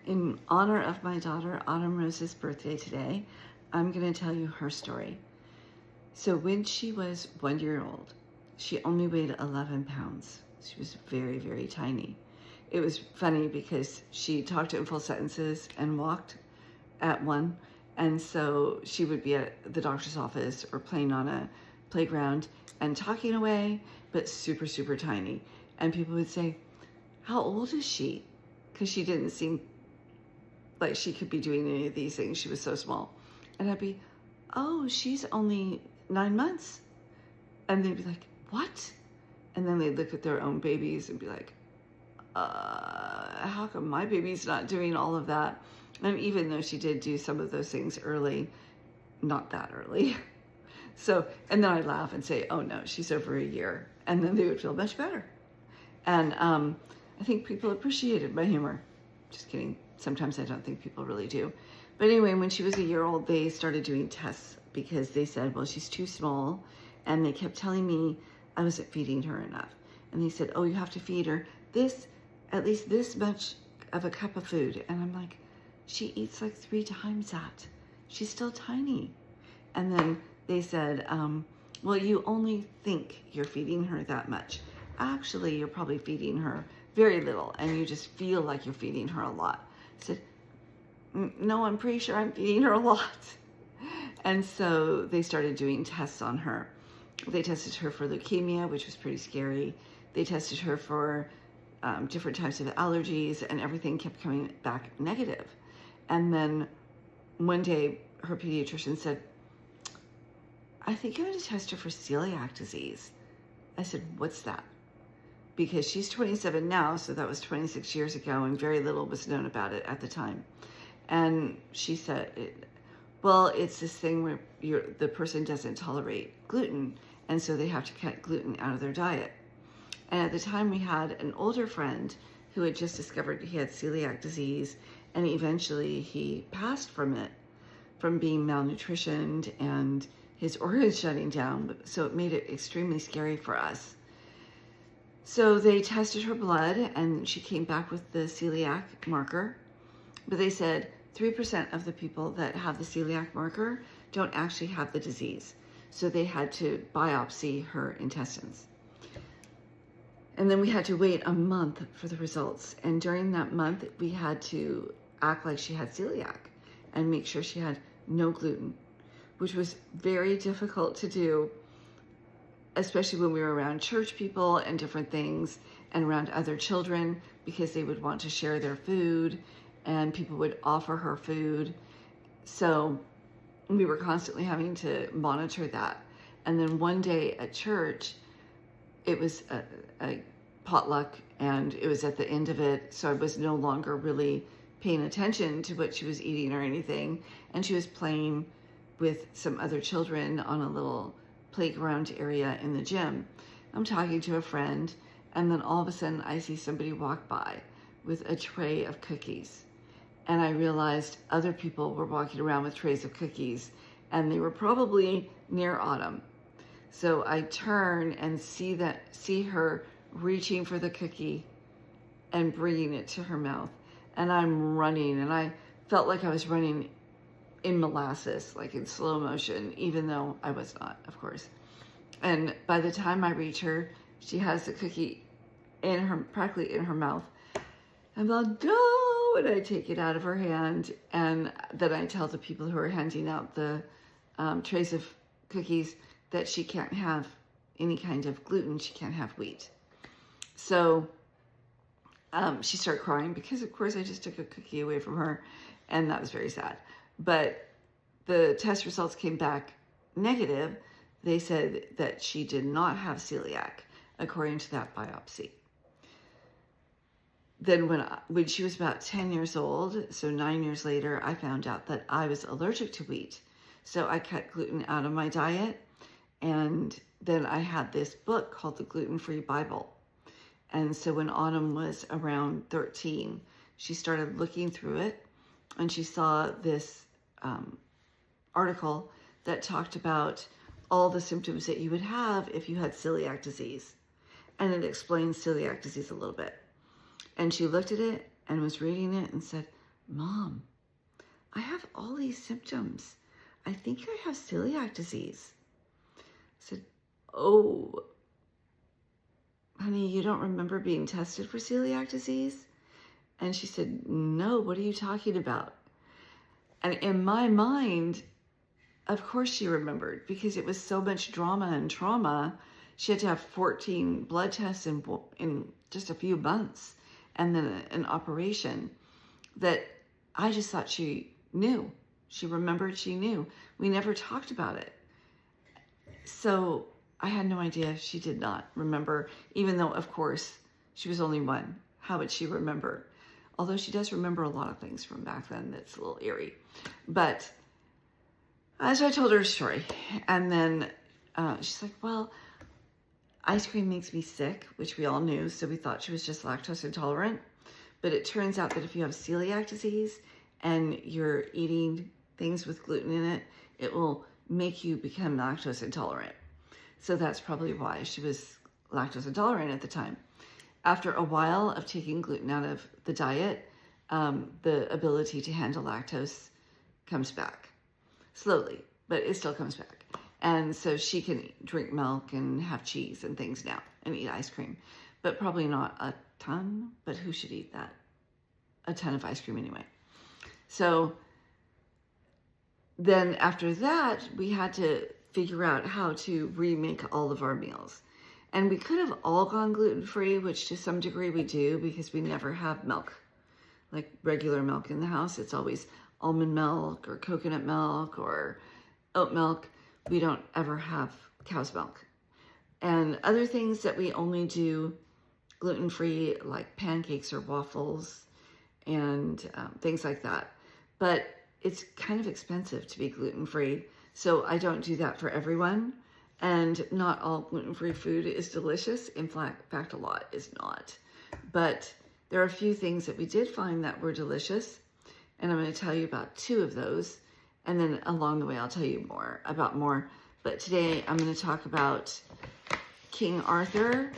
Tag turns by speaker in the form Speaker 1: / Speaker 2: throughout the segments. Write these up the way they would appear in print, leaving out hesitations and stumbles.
Speaker 1: In honor of my daughter Autumn Rose's birthday today, I'm going to tell you her story. So when she was 1 year old, she only weighed 11 pounds. She was very, very tiny. It was funny because she talked in full sentences and walked at one. And so she would be at the doctor's office or playing on a playground and talking away, but super, super tiny. And people would say, how old is she? Because she didn't seem like she could be doing any of these things. She was so small. And I'd be, oh, she's only 9 months. And they'd be like, what? And then they'd look at their own babies and be like, how come my baby's not doing all of that? And even though she did do some of those things early, not that early. So, and then I'd laugh and say, oh no, she's over a year. And then they would feel much better. And I think people appreciated my humor. Just kidding. Sometimes I don't think people really do. But anyway, when she was a year old, they started doing tests because they said, well, she's too small. And they kept telling me I wasn't feeding her enough. And they said, oh, you have to feed her at least this much of a cup of food. And I'm like, she eats like 3 times that. She's still tiny. And then they said, well, you only think you're feeding her that much. Actually, you're probably feeding her very little, and you just feel like you're feeding her a lot. I said, no, I'm pretty sure I'm feeding her a lot. And so they started doing tests on her. They tested her for leukemia, which was pretty scary. They tested her for different types of allergies, and everything kept coming back negative. And then one day, her pediatrician said, I think I'm going to test her for celiac disease. I said, what's that? Because she's 27 now, so that was 26 years ago, and very little was known about it at the time. And she said, well, it's this thing where the person doesn't tolerate gluten, and so they have to cut gluten out of their diet. And at the time, we had an older friend who had just discovered he had celiac disease, and eventually he passed from it, from being malnutritioned and his organs shutting down. So it made it extremely scary for us. So they tested her blood, and she came back with the celiac marker. But they said 3% of the people that have the celiac marker don't actually have the disease. So they had to biopsy her intestines. And then we had to wait a month for the results. And during that month, we had to act like she had celiac and make sure she had no gluten, which was very difficult to do, especially when we were around church people and different things and around other children, because they would want to share their food and people would offer her food. So we were constantly having to monitor that. And then one day at church, it was a potluck, and it was at the end of it. So I was no longer really paying attention to what she was eating or anything. And she was playing with some other children on a little playground area in the gym. I'm talking to a friend, and then all of a sudden I see somebody walk by with a tray of cookies. And I realized other people were walking around with trays of cookies, and they were probably near Autumn. So I turn and see her reaching for the cookie and bringing it to her mouth. And I'm running, and I felt like I was running in molasses, like in slow motion, even though I was not, of course. And by the time I reach her, she has the cookie practically in her mouth. I'm like, no, and I take it out of her hand, and then I tell the people who are handing out the trays of cookies that she can't have any kind of gluten, she can't have wheat. So she started crying because, of course, I just took a cookie away from her, and that was very sad. But the test results came back negative. They said that she did not have celiac, according to that biopsy. Then when she was about 10 years old, so 9 years later, I found out that I was allergic to wheat. So I cut gluten out of my diet. And then I had this book called the Gluten-Free Bible. And so when Autumn was around 13, she started looking through it, and she saw this article that talked about all the symptoms that you would have if you had celiac disease. And it explains celiac disease a little bit. And she looked at it and was reading it and said, Mom, I have all these symptoms. I think I have celiac disease. I said, oh, honey, you don't remember being tested for celiac disease? And she said, no, what are you talking about? And in my mind, of course she remembered, because it was so much drama and trauma. She had to have 14 blood tests in just a few months, and then an operation, that I just thought she knew. She remembered, she knew. We never talked about it. So I had no idea she did not remember, even though, of course, she was only one. How would she remember? Although she does remember a lot of things from back then that's a little eerie. But so I told her a story. And then she's like, well, ice cream makes me sick, which we all knew. So we thought she was just lactose intolerant. But it turns out that if you have celiac disease and you're eating things with gluten in it, it will make you become lactose intolerant. So that's probably why she was lactose intolerant at the time. After a while of taking gluten out of the diet, the ability to handle lactose comes back. Slowly, but it still comes back. And so she can drink milk and have cheese and things now and eat ice cream, but probably not a ton, but who should eat that? A ton of ice cream anyway. So then after that, we had to figure out how to remake all of our meals. And we could have all gone gluten-free, which to some degree we do, because we never have milk, like regular milk in the house. It's always almond milk or coconut milk or oat milk. We don't ever have cow's milk. And other things that we only do gluten-free, like pancakes or waffles and things like that. But it's kind of expensive to be gluten-free, so I don't do that for everyone. And not all gluten-free food is delicious. In fact, a lot is not. But there are a few things that we did find that were delicious, and I'm going to tell you about 2 of those. And then along the way, I'll tell you more. But today, I'm going to talk about King Arthur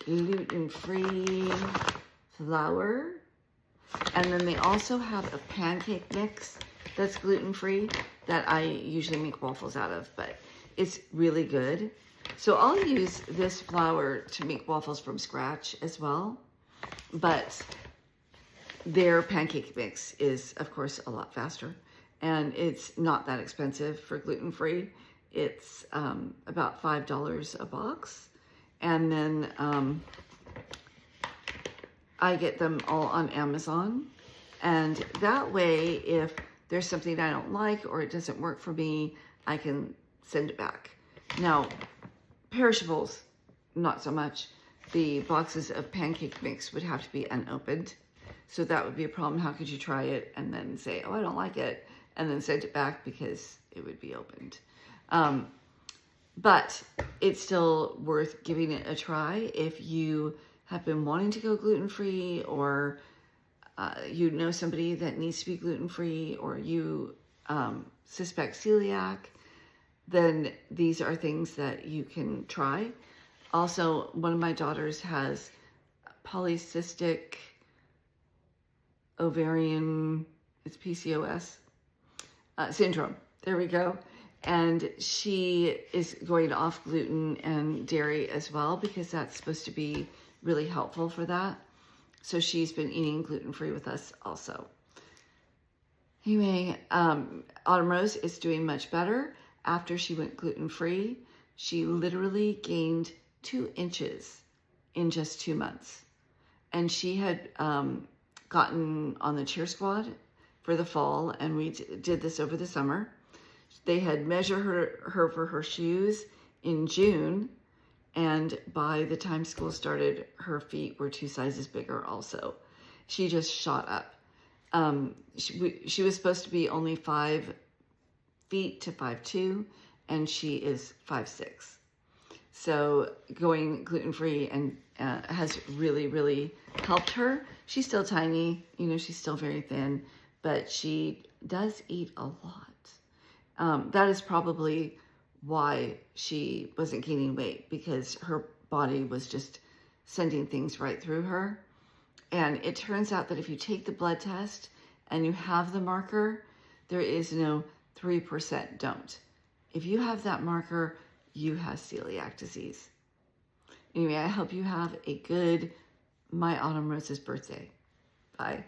Speaker 1: gluten-free flour. And then they also have a pancake mix that's gluten-free that I usually make waffles out of, but it's really good. So I'll use this flour to make waffles from scratch as well. But their pancake mix is, of course, a lot faster. And it's not that expensive for gluten-free. It's about $5 a box. And then I get them all on Amazon. And that way, if there's something I don't like or it doesn't work for me, I can send it back. Now, perishables, not so much. The boxes of pancake mix would have to be unopened. So that would be a problem. How could you try it and then say, oh, I don't like it, and then send it back because it would be opened? But it's still worth giving it a try if you have been wanting to go gluten-free, or you know somebody that needs to be gluten-free, or you suspect celiac, then these are things that you can try. Also, one of my daughters has polycystic ovarian, it's PCOS syndrome. There we go. And she is going off gluten and dairy as well, because that's supposed to be really helpful for that. So she's been eating gluten-free with us also. Anyway, Autumn Rose is doing much better. After she went gluten-free, she literally gained 2 inches in just 2 months. And she had gotten on the cheer squad for the fall, and we did this over the summer. They had measured her for her shoes in June, and by the time school started, her feet were 2 sizes bigger also. She just shot up. She was supposed to be only 5 feet to 5'2", and she is 5'6". So going gluten-free and has really, really helped her. She's still tiny, she's still very thin, but she does eat a lot. That is probably why she wasn't gaining weight, because her body was just sending things right through her. And it turns out that if you take the blood test and you have the marker, there is no 3% don't. If you have that marker, you have celiac disease. Anyway, I hope you have a good My Autumn Roses birthday. Bye.